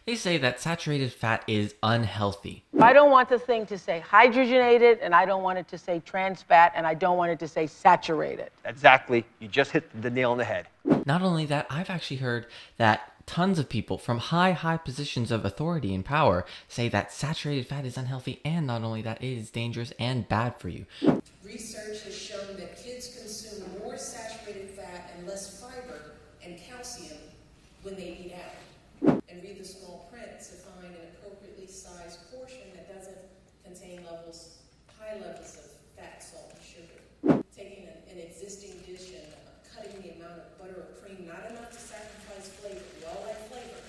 They say that saturated fat is unhealthy. I don't want the thing to say hydrogenated, and I don't want it to say trans fat, and I don't want it to say saturated. Exactly. You just hit the nail on the head. Not only that, I've actually heard that tons of people from high positions of authority and power say that saturated fat is unhealthy, and not only that, it is dangerous and bad for you. Research has shown that kids consume more saturated fat and less fiber and calcium when they eat out. And read the small print to find an appropriately sized portion that doesn't contain high levels of fat, salt, and sugar. Taking an existing dish and cutting the amount of butter or cream, not enough to sacrifice flavor, we all like flavor,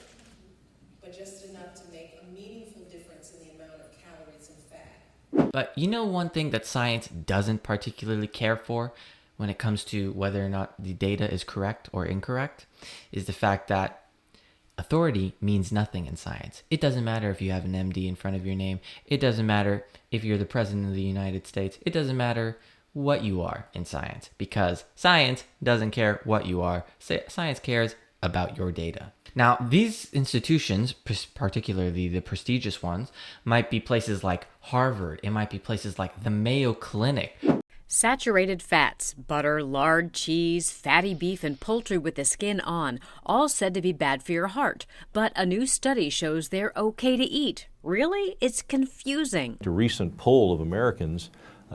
but just enough to make a meaningful difference in the amount of calories and fat. But you know one thing that science doesn't particularly care for when it comes to whether or not the data is correct or incorrect is the fact that authority means nothing in science. It doesn't matter if you have an MD in front of your name. It doesn't matter if you're the president of the United States. It doesn't matter what you are in science, because science doesn't care what you are. Science cares about your data. Now, these institutions, particularly the prestigious ones, might be places like Harvard. It might be places like the Mayo Clinic. Saturated fats, butter, lard, cheese, fatty beef, and poultry with the skin on, all said to be bad for your heart. But a new study shows they're okay to eat. Really? It's confusing. A recent poll of Americans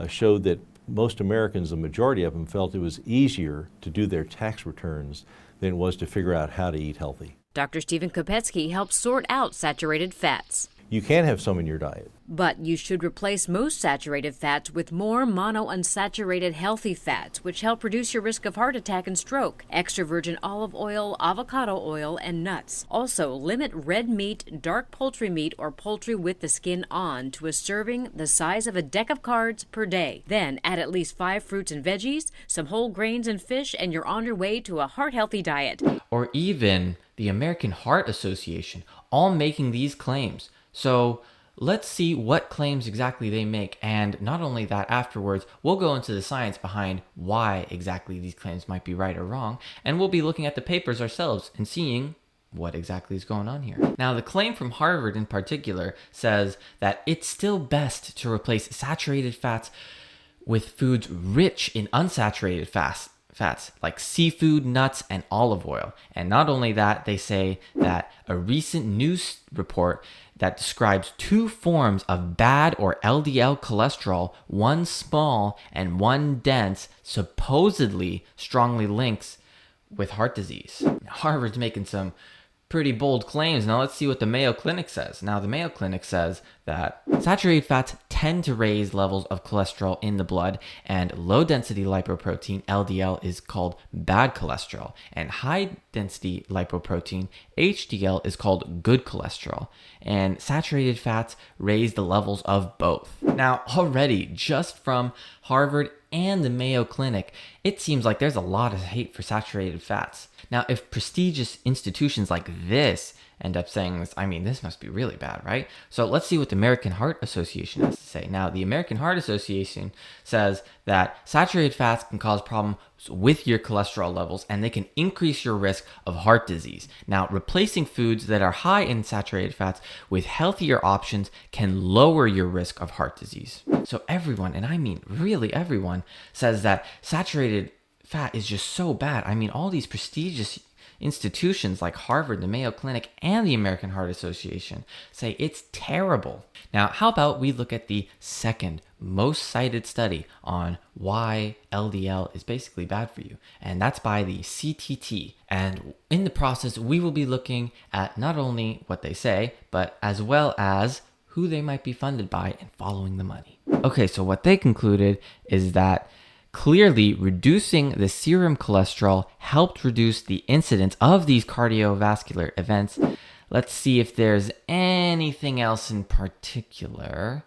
showed that most Americans, the majority of them, felt it was easier to do their tax returns than it was to figure out how to eat healthy. Dr. Stephen Kopetsky helps sort out saturated fats. You can have some in your diet. But you should replace most saturated fats with more monounsaturated healthy fats, which help reduce your risk of heart attack and stroke. Extra virgin olive oil, avocado oil, and nuts. Also, limit red meat, dark poultry meat, or poultry with the skin on to a serving the size of a deck of cards per day. Then add at least 5 fruits and veggies, some whole grains and fish, and you're on your way to a heart-healthy diet. Or even the American Heart Association, all making these claims. So let's see what claims exactly they make. And not only that, afterwards, we'll go into the science behind why exactly these claims might be right or wrong. And we'll be looking at the papers ourselves and seeing what exactly is going on here. Now, the claim from Harvard in particular says that it's still best to replace saturated fats with foods rich in unsaturated fats like seafood, nuts, and olive oil. And not only that, they say that a recent news report that describes 2 forms of bad or LDL cholesterol, one small and one dense, supposedly strongly links with heart disease. Harvard's making some pretty bold claims. Now let's see what the Mayo Clinic says. Now the Mayo Clinic says that saturated fats tend to raise levels of cholesterol in the blood, and low density lipoprotein, LDL, is called bad cholesterol, and high density lipoprotein, HDL, is called good cholesterol, and saturated fats raise the levels of both. Now already, just from Harvard and the Mayo Clinic, it seems like there's a lot of hate for saturated fats. Now, if prestigious institutions like this end up saying this, I mean, this must be really bad, right? So let's see what the American Heart Association has to say. Now, the American Heart Association says that saturated fats can cause problems with your cholesterol levels, and they can increase your risk of heart disease. Now, replacing foods that are high in saturated fats with healthier options can lower your risk of heart disease. So everyone, and I mean really everyone, says that saturated fat is just so bad. I mean, all these prestigious institutions like Harvard, the Mayo Clinic, and the American Heart Association say it's terrible. Now, how about we look at the second most cited study on why LDL is basically bad for you, and that's by the CTT. And in the process, we will be looking at not only what they say, but as well as who they might be funded by and following the money. Okay, so what they concluded is that clearly, reducing the serum cholesterol helped reduce the incidence of these cardiovascular events. Let's see if there's anything else in particular.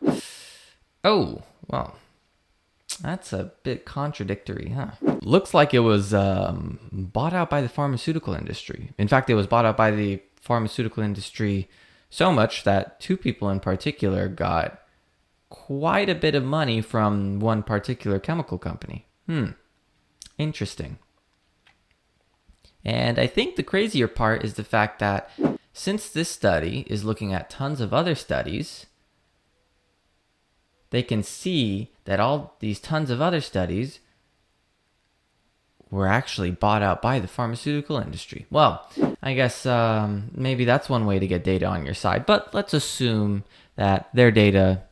Oh, well, that's a bit contradictory, huh? Looks like it was bought out by the pharmaceutical industry. In fact, it was bought out by the pharmaceutical industry so much that 2 people in particular got quite a bit of money from one particular chemical company. Interesting. And I think the crazier part is the fact that since this study is looking at tons of other studies, they can see that all these tons of other studies were actually bought out by the pharmaceutical industry. Well, I guess maybe that's one way to get data on your side, but let's assume that their data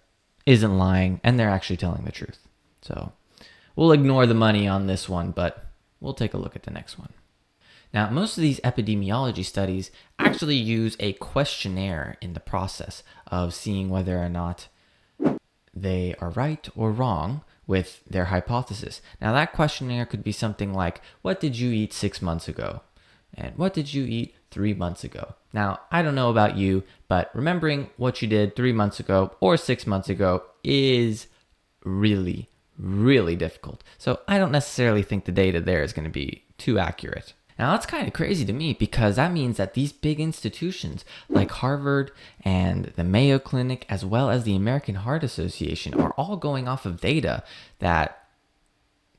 isn't lying and they're actually telling the truth. So we'll ignore the money on this one, but we'll take a look at the next one. Now, most of these epidemiology studies actually use a questionnaire in the process of seeing whether or not they are right or wrong with their hypothesis. Now, that questionnaire could be something like, what did you eat 6 months ago? And what did you eat 3 months ago? Now, I don't know about you, but remembering what you did 3 months ago or 6 months ago is really, really difficult. So I don't necessarily think the data there is going to be too accurate. Now, that's kind of crazy to me because that means that these big institutions like Harvard and the Mayo Clinic, as well as the American Heart Association, are all going off of data that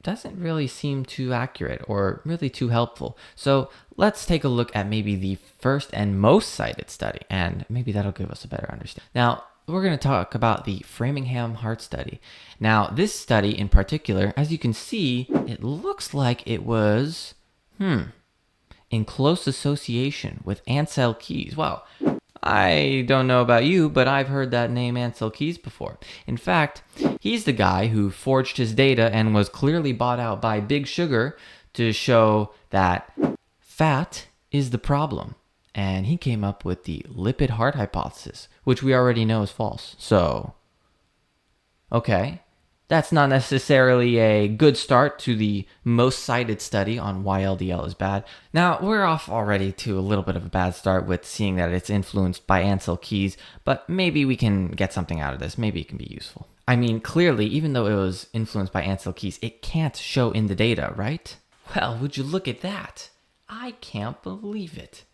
doesn't really seem too accurate or really too helpful. So let's take a look at maybe the first and most cited study, and maybe that'll give us a better understanding. Now, we're going to talk about the Framingham Heart Study. Now, this study in particular, as you can see, it looks like it was, in close association with Ansel Keys. Well, I don't know about you, but I've heard that name Ansel Keys before. In fact, he's the guy who forged his data and was clearly bought out by Big Sugar to show that fat is the problem. And he came up with the lipid heart hypothesis, which we already know is false. So, okay. That's not necessarily a good start to the most cited study on why LDL is bad. Now, we're off already to a little bit of a bad start with seeing that it's influenced by Ansel Keys, but maybe we can get something out of this. Maybe it can be useful. I mean, clearly, even though it was influenced by Ansel Keys, it can't show in the data, right? Well, would you look at that? I can't believe it.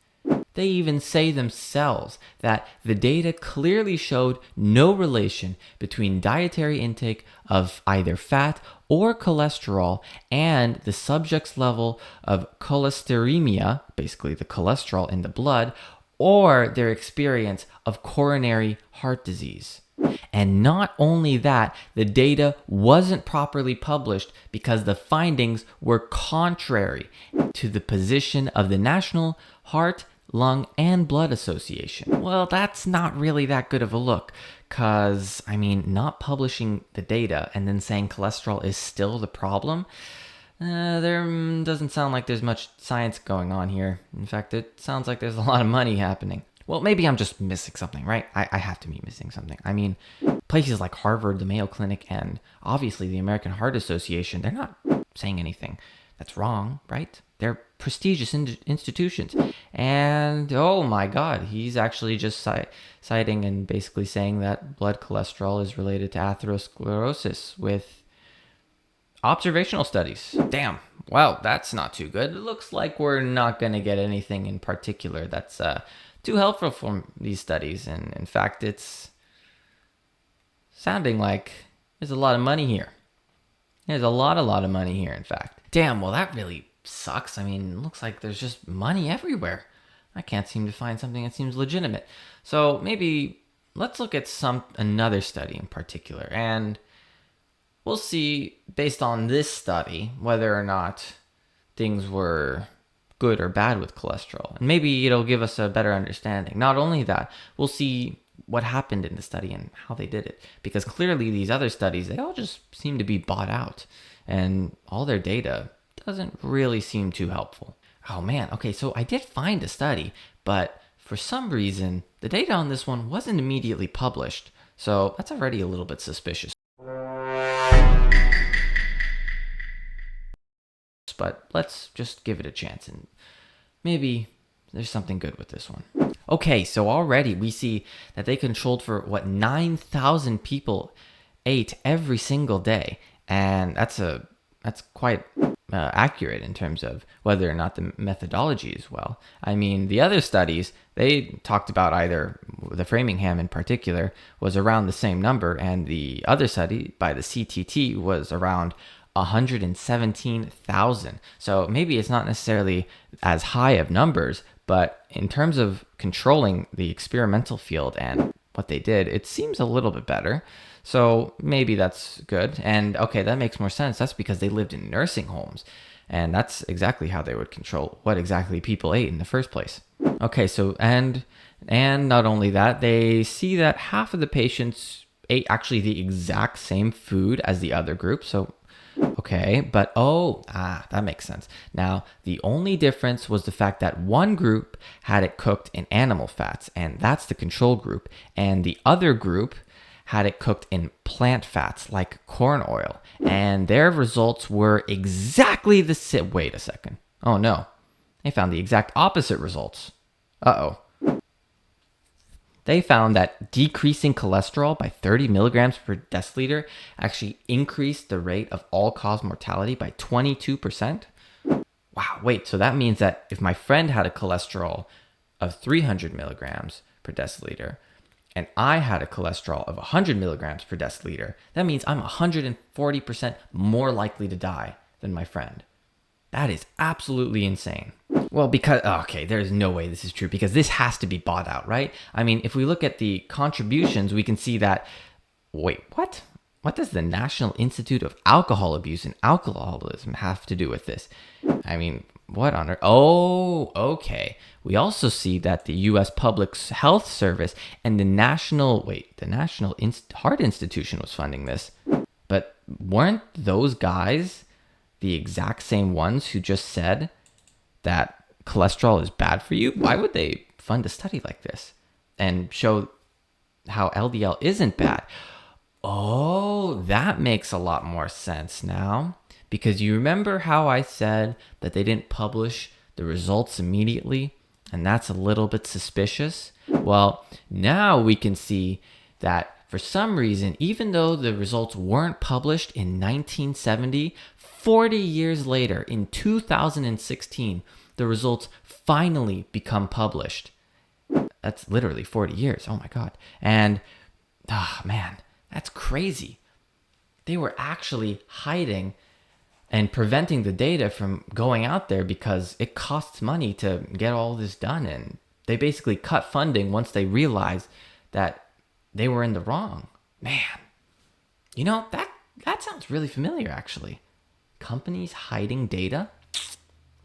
They even say themselves that the data clearly showed no relation between dietary intake of either fat or cholesterol and the subject's level of cholesteremia, basically the cholesterol in the blood, or their experience of coronary heart disease. And not only that, the data wasn't properly published because the findings were contrary to the position of the National Heart, Lung, and Blood Association. Well, that's not really that good of a look, because, I mean, not publishing the data and then saying cholesterol is still the problem, there doesn't sound like there's much science going on here. In fact, it sounds like there's a lot of money happening. Well, maybe I'm just missing something, right? I have to be missing something. I mean, places like Harvard, the Mayo Clinic, and obviously the American Heart Association, they're not saying anything that's wrong, right? They're prestigious institutions. And, oh my God, he's actually just citing and basically saying that blood cholesterol is related to atherosclerosis with observational studies. Damn. Well, that's not too good. It looks like we're not going to get anything in particular that's too helpful from these studies. And in fact, it's sounding like there's a lot of money here. There's a lot of money here, in fact. Damn, well, that really sucks. I mean, it looks like there's just money everywhere. I can't seem to find something that seems legitimate. So maybe let's look at another study in particular, and we'll see, based on this study, whether or not things were good or bad with cholesterol. And maybe it'll give us a better understanding. Not only that, we'll see what happened in the study and how they did it. Because clearly these other studies, they all just seem to be bought out. And all their data doesn't really seem too helpful. Oh man, okay, so I did find a study, but for some reason, the data on this one wasn't immediately published. So that's already a little bit suspicious. But let's just give it a chance and maybe there's something good with this one. Okay, so already we see that they controlled for 9,000 people ate every single day, and that's quite accurate in terms of whether or not the methodology is well. I mean, the other studies, they talked about either the Framingham in particular was around the same number, and the other study by the CTT was around 117,000. So maybe it's not necessarily as high of numbers, but in terms of controlling the experimental field and what they did, it seems a little bit better. So maybe that's good. And okay, that makes more sense. That's because they lived in nursing homes. And that's exactly how they would control what exactly people ate in the first place. Okay, so and not only that, they see that half of the patients ate actually the exact same food as the other group. So okay, but that makes sense. Now, the only difference was the fact that one group had it cooked in animal fats, and that's the control group, and the other group had it cooked in plant fats like corn oil, and their results were exactly the same. Wait a second. Oh no, they found the exact opposite results. Uh-oh. They found that decreasing cholesterol by 30 milligrams per deciliter actually increased the rate of all-cause mortality by 22%. Wow, wait, so that means that if my friend had a cholesterol of 300 milligrams per deciliter, and I had a cholesterol of 100 milligrams per deciliter, that means I'm 140% more likely to die than my friend. That is absolutely insane. Well, because, okay, there's no way this is true because this has to be bought out, right? I mean, if we look at the contributions, we can see that, wait, what? What does the National Institute of Alcohol Abuse and Alcoholism have to do with this? I mean, what on earth? Oh, okay. We also see that the U.S. Public Health Service and the National Heart Institution was funding this. But weren't those guys the exact same ones who just said that cholesterol is bad for you? Why would they fund a study like this and show how LDL isn't bad? Oh, that makes a lot more sense now. Because you remember how I said that they didn't publish the results immediately? And that's a little bit suspicious. Well, now we can see that for some reason, even though the results weren't published in 1970, 40 years later, in 2016, the results finally become published. That's literally 40 years. Oh my God. And, man, that's crazy. They were actually hiding and preventing the data from going out there because it costs money to get all this done. And they basically cut funding once they realized that they were in the wrong. Man, you know, that sounds really familiar, actually. Companies hiding data?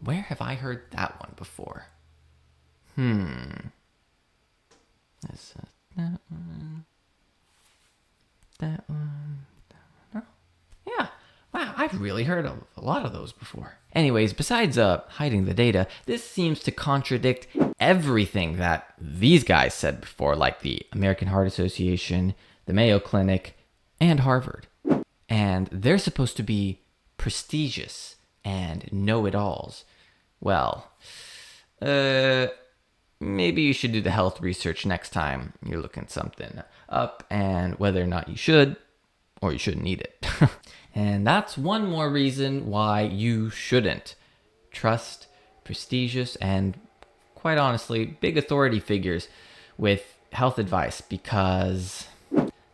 Where have I heard that one before? That's that one. That one. No. Yeah. Wow, I've really heard of a lot of those before. Anyways, besides hiding the data, this seems to contradict everything that these guys said before, like the American Heart Association, the Mayo Clinic, and Harvard. And they're supposed to be prestigious and know-it-alls. Well, maybe you should do the health research next time you're looking something up and whether or not you should or you shouldn't eat it. And that's one more reason why you shouldn't trust prestigious and, quite honestly, big authority figures with health advice, because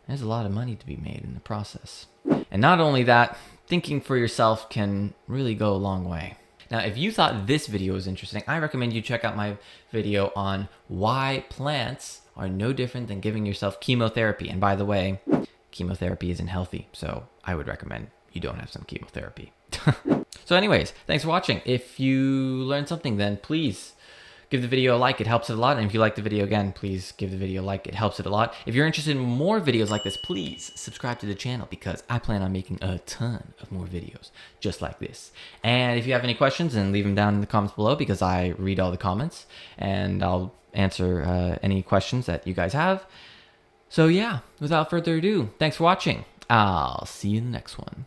there's a lot of money to be made in the process. And not only that, thinking for yourself can really go a long way. Now, if you thought this video was interesting, I recommend you check out my video on why plants are no different than giving yourself chemotherapy. And by the way, chemotherapy isn't healthy, so I would recommend you don't have some chemotherapy. So anyways, thanks for watching. If you learned something, then please give the video a like. It helps it a lot. And if you like the video, again, please give the video a like. It helps it a lot. If you're interested in more videos like this, please subscribe to the channel because I plan on making a ton of more videos just like this. And if you have any questions, then leave them down in the comments below because I read all the comments and I'll answer any questions that you guys have. So yeah, without further ado, thanks for watching. I'll see you in the next one.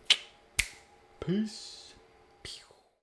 Peace.